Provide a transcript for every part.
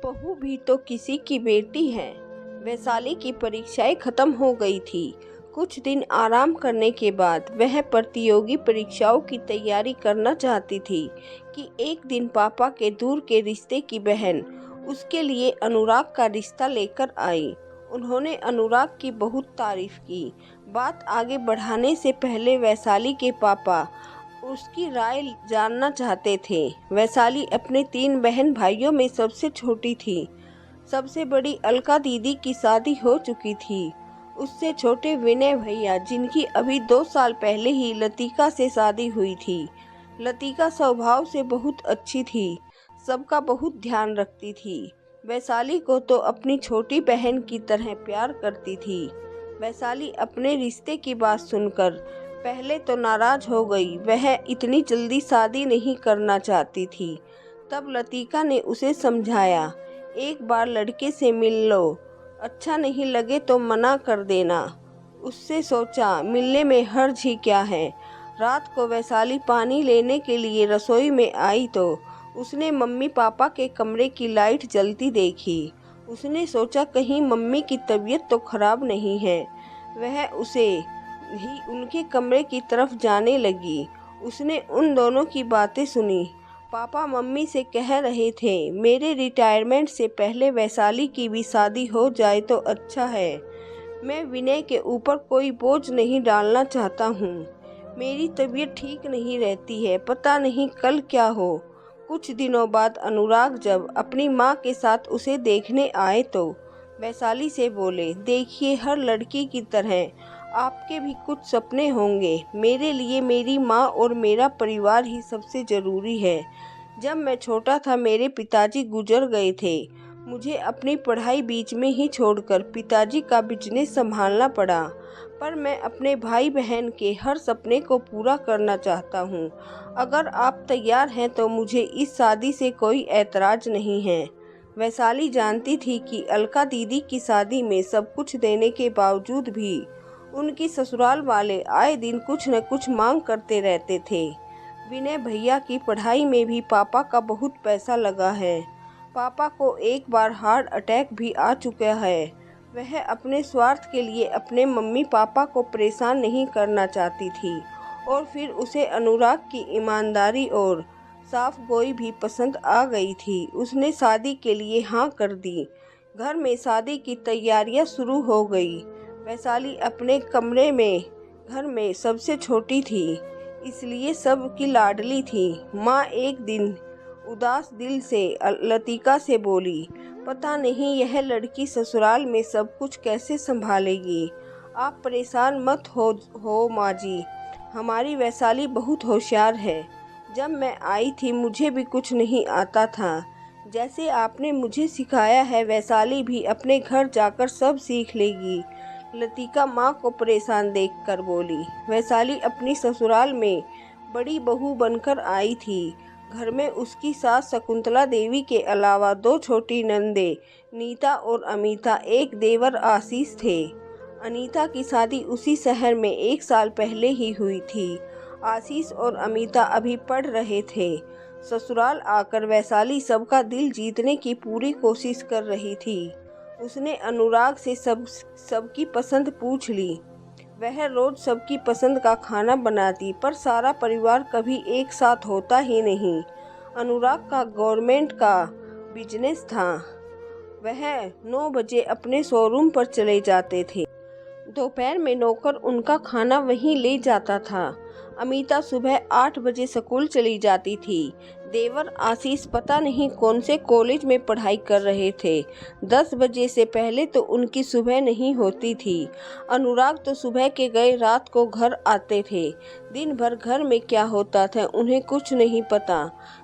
बहू भी तो किसी की बेटी है। वैशाली की परीक्षाएं खत्म हो गई थी। कुछ दिन आराम करने के बाद वह प्रतियोगी परीक्षाओं की तैयारी करना चाहती थी कि एक दिन पापा के दूर के रिश्ते की बहन उसके लिए अनुराग का रिश्ता लेकर आई। उन्होंने अनुराग की बहुत तारीफ की। बात आगे बढ़ाने से पहले वैशाली के पापा उसकी राय जानना चाहते थे। वैशाली अपने 3 बहन भाइयों में सबसे छोटी थी। सबसे बड़ी अलका दीदी की शादी हो चुकी थी। उससे छोटे विनय भैया, जिनकी अभी 2 साल पहले ही लतिका से शादी हुई थी। लतिका स्वभाव से बहुत अच्छी थी, सबका बहुत ध्यान रखती थी। वैशाली को तो अपनी छोटी बहन की तरह प्यार करती थी। वैशाली अपने रिश्ते की बात सुनकर पहले तो नाराज हो गई। वह इतनी जल्दी शादी नहीं करना चाहती थी। तब लतिका ने उसे समझाया, एक बार लड़के से मिल लो, अच्छा नहीं लगे तो मना कर देना। उससे सोचा मिलने में हर्ज ही क्या है। रात को वैशाली पानी लेने के लिए रसोई में आई तो उसने मम्मी पापा के कमरे की लाइट जलती देखी। उसने सोचा कहीं मम्मी की तबीयत तो खराब नहीं है। वह उसे ही उनके कमरे की तरफ जाने लगी। उसने उन दोनों की बातें सुनी। पापा मम्मी से कह रहे थे, मेरे रिटायरमेंट से पहले वैशाली की भी शादी हो जाए तो अच्छा है। मैं विनय के ऊपर कोई बोझ नहीं डालना चाहता हूँ। मेरी तबीयत ठीक नहीं रहती है, पता नहीं कल क्या हो। कुछ दिनों बाद अनुराग जब अपनी माँ के साथ उसे देखने आए तो वैशाली से बोले, देखिए हर लड़की की तरह आपके भी कुछ सपने होंगे। मेरे लिए मेरी माँ और मेरा परिवार ही सबसे ज़रूरी है। जब मैं छोटा था मेरे पिताजी गुजर गए थे। मुझे अपनी पढ़ाई बीच में ही छोड़कर पिताजी का बिजनेस संभालना पड़ा। पर मैं अपने भाई बहन के हर सपने को पूरा करना चाहता हूँ। अगर आप तैयार हैं तो मुझे इस शादी से कोई ऐतराज़ नहीं है। वैशाली जानती थी कि अलका दीदी की शादी में सब कुछ देने के बावजूद भी उनकी ससुराल वाले आए दिन कुछ न कुछ मांग करते रहते थे। विनय भैया की पढ़ाई में भी पापा का बहुत पैसा लगा है। पापा को एक बार हार्ट अटैक भी आ चुका है। वह अपने स्वार्थ के लिए अपने मम्मी पापा को परेशान नहीं करना चाहती थी। और फिर उसे अनुराग की ईमानदारी और साफ गोई भी पसंद आ गई थी। उसने शादी के लिए हाँ कर दी। घर में शादी की तैयारियां शुरू हो गई। वैशाली अपने कमरे में घर में सबसे छोटी थी, इसलिए सबकी लाडली थी। माँ एक दिन उदास दिल से लतिका से बोली, पता नहीं यह लड़की ससुराल में सब कुछ कैसे संभालेगी। आप परेशान मत हो माँ जी, हमारी वैशाली बहुत होशियार है। जब मैं आई थी मुझे भी कुछ नहीं आता था। जैसे आपने मुझे सिखाया है वैशाली भी अपने घर जाकर सब सीख लेगी। लतिका माँ को परेशान देखकर बोली। वैशाली अपनी ससुराल में बड़ी बहू बनकर आई थी। घर में उसकी सास शकुंतला देवी के अलावा 2 छोटी नंदे नीता और अमिता, एक देवर आशीष थे। अनीता की शादी उसी शहर में 1 साल पहले ही हुई थी। आशीष और अमिता अभी पढ़ रहे थे। ससुराल आकर वैशाली सबका दिल जीतने की पूरी कोशिश कर रही थी। उसने अनुराग से सबकी पसंद पूछ ली। वह रोज सबकी पसंद का खाना बनाती, पर सारा परिवार कभी एक साथ होता ही नहीं। अनुराग का गवर्नमेंट का बिजनेस था। वह 9 बजे अपने शोरूम पर चले जाते थे। दोपहर में नौकर उनका खाना वहीं ले जाता था। अमिता सुबह 8 बजे स्कूल चली जाती थी। देवर आशीष पता नहीं कौन से कॉलेज में पढ़ाई कर रहे थे। 10 बजे से पहले तो उनकी सुबह नहीं होती थी। अनुराग तो सुबह के गए रात को घर आते थे। दिन भर घर में क्या होता था उन्हें कुछ नहीं पता।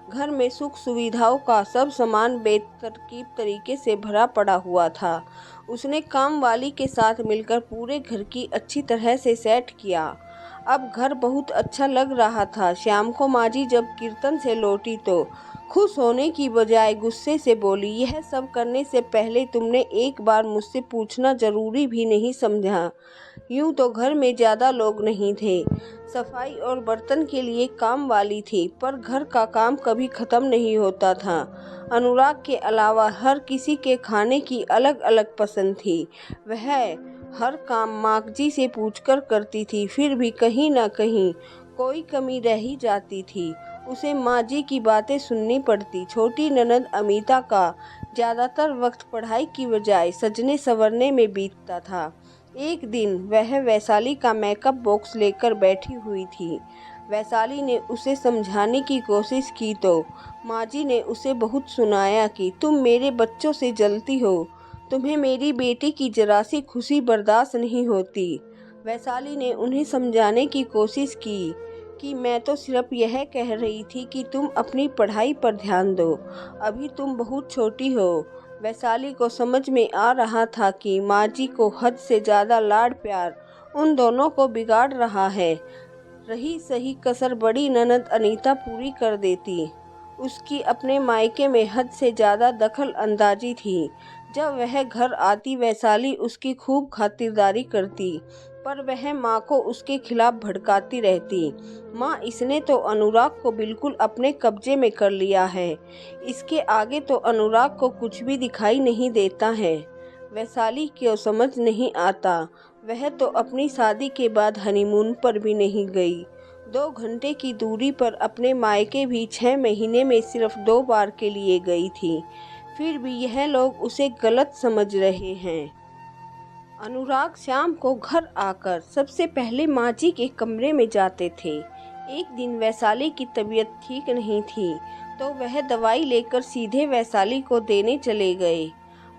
घर में सुख सुविधाओं का सब सामान बेतरतीब तरीके से भरा पड़ा हुआ था। उसने काम वाली के साथ मिलकर पूरे घर की अच्छी तरह से सेट किया। अब घर बहुत अच्छा लग रहा था। शाम को माँ जी जब कीर्तन से लौटी तो खुश होने की बजाय गुस्से से बोली, यह सब करने से पहले तुमने एक बार मुझसे पूछना जरूरी भी नहीं समझा। यूं तो घर में ज़्यादा लोग नहीं थे। सफाई और बर्तन के लिए काम वाली थी, पर घर का काम कभी ख़त्म नहीं होता था। अनुराग के अलावा हर किसी के खाने की अलग अलग पसंद थी। वह हर काम माकजी से पूछकर करती थी, फिर भी कहीं ना कहीं कोई कमी रह ही जाती थी। उसे माँ जी की बातें सुननी पड़ती। छोटी ननद अमीता का ज़्यादातर वक्त पढ़ाई की बजाय सजने संवरने में बीतता था। एक दिन वह वैशाली का मेकअप बॉक्स लेकर बैठी हुई थी। वैशाली ने उसे समझाने की कोशिश की तो माँ जी ने उसे बहुत सुनाया कि तुम मेरे बच्चों से जलती हो, तुम्हें मेरी बेटी की जरा सी खुशी बर्दाश्त नहीं होती। वैशाली ने उन्हें समझाने की कोशिश की कि मैं तो सिर्फ यह कह रही थी कि तुम अपनी पढ़ाई पर ध्यान दो, अभी तुम बहुत छोटी हो। वैशाली को समझ में आ रहा था कि माँ जी को हद से ज़्यादा लाड प्यार उन दोनों को बिगाड़ रहा है। रही सही कसर बड़ी ननद अनीता पूरी कर देती। उसकी अपने मायके में हद से ज़्यादा दखल अंदाजी थी। जब वह घर आती वैशाली उसकी खूब खातिरदारी करती, पर वह माँ को उसके खिलाफ भड़काती रहती। माँ, इसने तो अनुराग को बिल्कुल अपने कब्जे में कर लिया है, इसके आगे तो अनुराग को कुछ भी दिखाई नहीं देता है। वैशाली को समझ नहीं आता, वह तो अपनी शादी के बाद हनीमून पर भी नहीं गई। 2 घंटे की दूरी पर अपने मायके भी 6 महीने में सिर्फ 2 बार के लिए गई थी। फिर भी यह लोग उसे गलत समझ रहे हैं। अनुराग शाम को घर आकर सबसे पहले माँ जी के कमरे में जाते थे। एक दिन वैशाली की तबीयत ठीक नहीं थी, तो वह दवाई लेकर सीधे वैशाली को देने चले गए।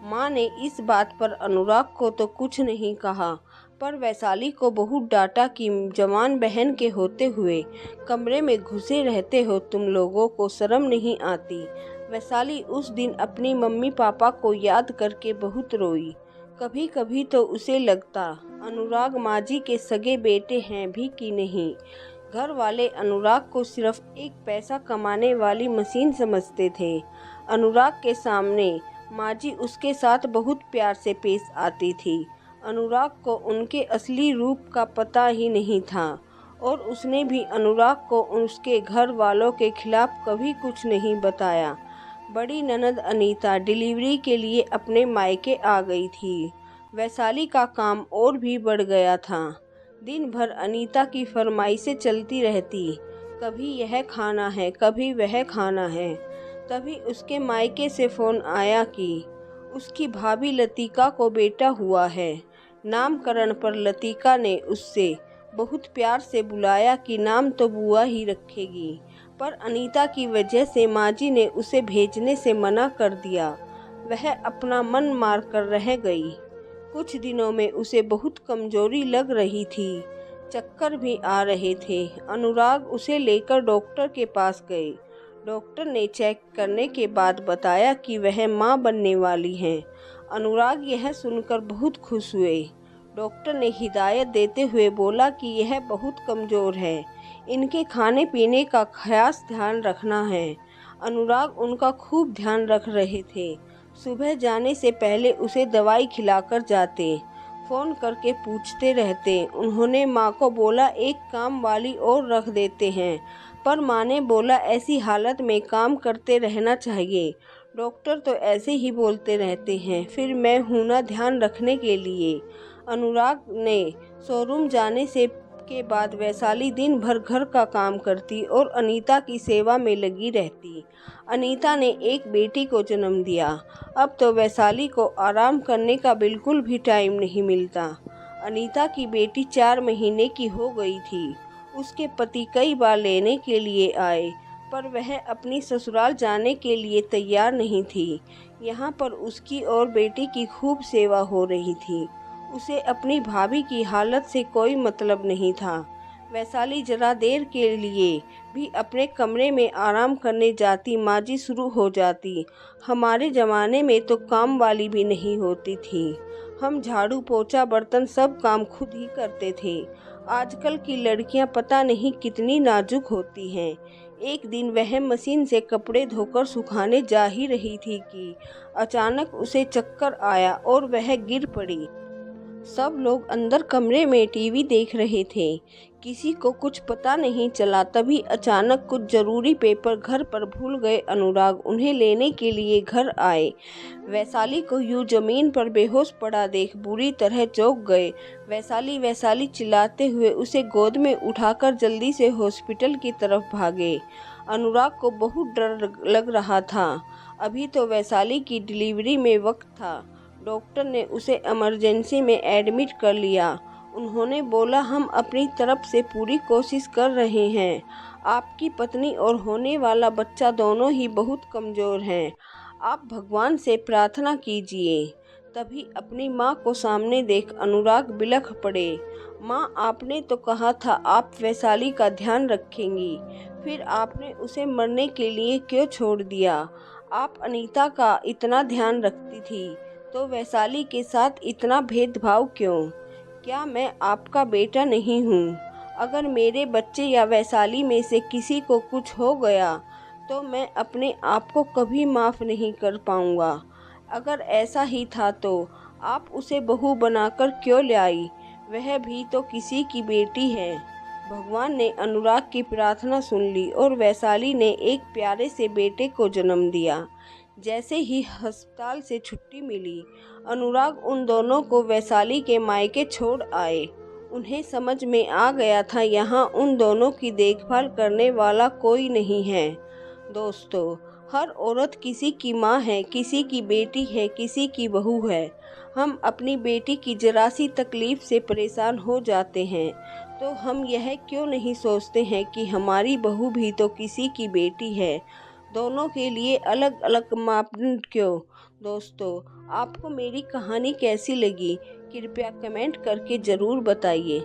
माँ ने इस बात पर अनुराग को तो कुछ नहीं कहा, पर वैशाली को बहुत डांटा कि जवान बहन के होते हुए कमरे में घुसे रहते हो, तुम लोगों को शर्म नहीं आती। वैशाली उस दिन अपनी मम्मी पापा को याद करके बहुत रोई। कभी कभी तो उसे लगता अनुराग माँ जी के सगे बेटे हैं भी कि नहीं। घर वाले अनुराग को सिर्फ एक पैसा कमाने वाली मशीन समझते थे। अनुराग के सामने माँ जी उसके साथ बहुत प्यार से पेश आती थी। अनुराग को उनके असली रूप का पता ही नहीं था, और उसने भी अनुराग को उसके घर वालों के खिलाफ कभी कुछ नहीं बताया। बड़ी ननद अनीता डिलीवरी के लिए अपने मायके आ गई थी। वैशाली का काम और भी बढ़ गया था। दिन भर अनीता की फरमाइशें चलती रहती, कभी यह खाना है, कभी वह खाना है। तभी उसके मायके से फ़ोन आया कि उसकी भाभी लतिका को बेटा हुआ है। नामकरण पर लतिका ने उससे बहुत प्यार से बुलाया कि नाम तो बुआ ही रखेगी, पर अनीता की वजह से माँ जी ने उसे भेजने से मना कर दिया। वह अपना मन मार कर रह गई। कुछ दिनों में उसे बहुत कमजोरी लग रही थी, चक्कर भी आ रहे थे। अनुराग उसे लेकर डॉक्टर के पास गए। डॉक्टर ने चेक करने के बाद बताया कि वह माँ बनने वाली हैं। अनुराग यह सुनकर बहुत खुश हुए। डॉक्टर ने हिदायत देते हुए बोला कि यह बहुत कमज़ोर है, इनके खाने पीने का खास ध्यान रखना है। अनुराग उनका खूब ध्यान रख रहे थे। सुबह जाने से पहले उसे दवाई खिलाकर जाते, फ़ोन करके पूछते रहते। उन्होंने माँ को बोला एक काम वाली और रख देते हैं, पर माँ ने बोला ऐसी हालत में काम करते रहना चाहिए। डॉक्टर तो ऐसे ही बोलते रहते हैं, फिर मैं हूँ ना ध्यान रखने के लिए। अनुराग ने शोरूम जाने से के बाद वैशाली दिन भर घर का काम करती और अनीता की सेवा में लगी रहती। अनीता ने एक बेटी को जन्म दिया। अब तो वैशाली को आराम करने का बिल्कुल भी टाइम नहीं मिलता। अनीता की बेटी 4 महीने की हो गई थी। उसके पति कई बार लेने के लिए आए, पर वह अपनी ससुराल जाने के लिए तैयार नहीं थी। यहाँ पर उसकी और बेटी की खूब सेवा हो रही थी। उसे अपनी भाभी की हालत से कोई मतलब नहीं था। वैशाली जरा देर के लिए भी अपने कमरे में आराम करने जाती, माँ जी शुरू हो जाती। हमारे ज़माने में तो काम वाली भी नहीं होती थी, हम झाड़ू पोछा बर्तन सब काम खुद ही करते थे। आजकल की लड़कियां पता नहीं कितनी नाजुक होती हैं। एक दिन वह मशीन से कपड़े धोकर सुखाने जा ही रही थी कि अचानक उसे चक्कर आया और वह गिर पड़ी। सब लोग अंदर कमरे में टीवी देख रहे थे। किसी को कुछ पता नहीं चला। तभी अचानक कुछ जरूरी पेपर घर पर भूल गए अनुराग उन्हें लेने के लिए घर आए। वैशाली को यूं जमीन पर बेहोश पड़ा देख बुरी तरह चौंक गए। वैशाली वैशाली चिल्लाते हुए उसे गोद में उठाकर जल्दी से हॉस्पिटल की तरफ भागे। अनुराग को बहुत डर लग रहा था। अभी तो वैशाली की डिलीवरी में वक्त था। डॉक्टर ने उसे इमरजेंसी में एडमिट कर लिया। उन्होंने बोला, हम अपनी तरफ से पूरी कोशिश कर रहे हैं। आपकी पत्नी और होने वाला बच्चा दोनों ही बहुत कमज़ोर हैं। आप भगवान से प्रार्थना कीजिए। तभी अपनी माँ को सामने देख अनुराग बिलख पड़े। माँ, आपने तो कहा था आप वैशाली का ध्यान रखेंगी, फिर आपने उसे मरने के लिए क्यों छोड़ दिया? आप अनीता का इतना ध्यान रखती थी तो वैशाली के साथ इतना भेदभाव क्यों? क्या मैं आपका बेटा नहीं हूँ? अगर मेरे बच्चे या वैशाली में से किसी को कुछ हो गया तो मैं अपने आप को कभी माफ़ नहीं कर पाऊँगा। अगर ऐसा ही था तो आप उसे बहू बनाकर क्यों लाई? वह भी तो किसी की बेटी है। भगवान ने अनुराग की प्रार्थना सुन ली और वैशाली ने एक प्यारे से बेटे को जन्म दिया। जैसे ही अस्पताल से छुट्टी मिली, अनुराग उन दोनों को वैशाली के मायके छोड़ आए। उन्हें समझ में आ गया था यहाँ उन दोनों की देखभाल करने वाला कोई नहीं है। दोस्तों, हर औरत किसी की माँ है, किसी की बेटी है, किसी की बहू है। हम अपनी बेटी की जरा सी तकलीफ से परेशान हो जाते हैं तो हम यह क्यों नहीं सोचते हैं कि हमारी बहू भी तो किसी की बेटी है। दोनों के लिए अलग अलग मापदंड क्यों? दोस्तों, आपको मेरी कहानी कैसी लगी? कृपया कमेंट करके ज़रूर बताइए।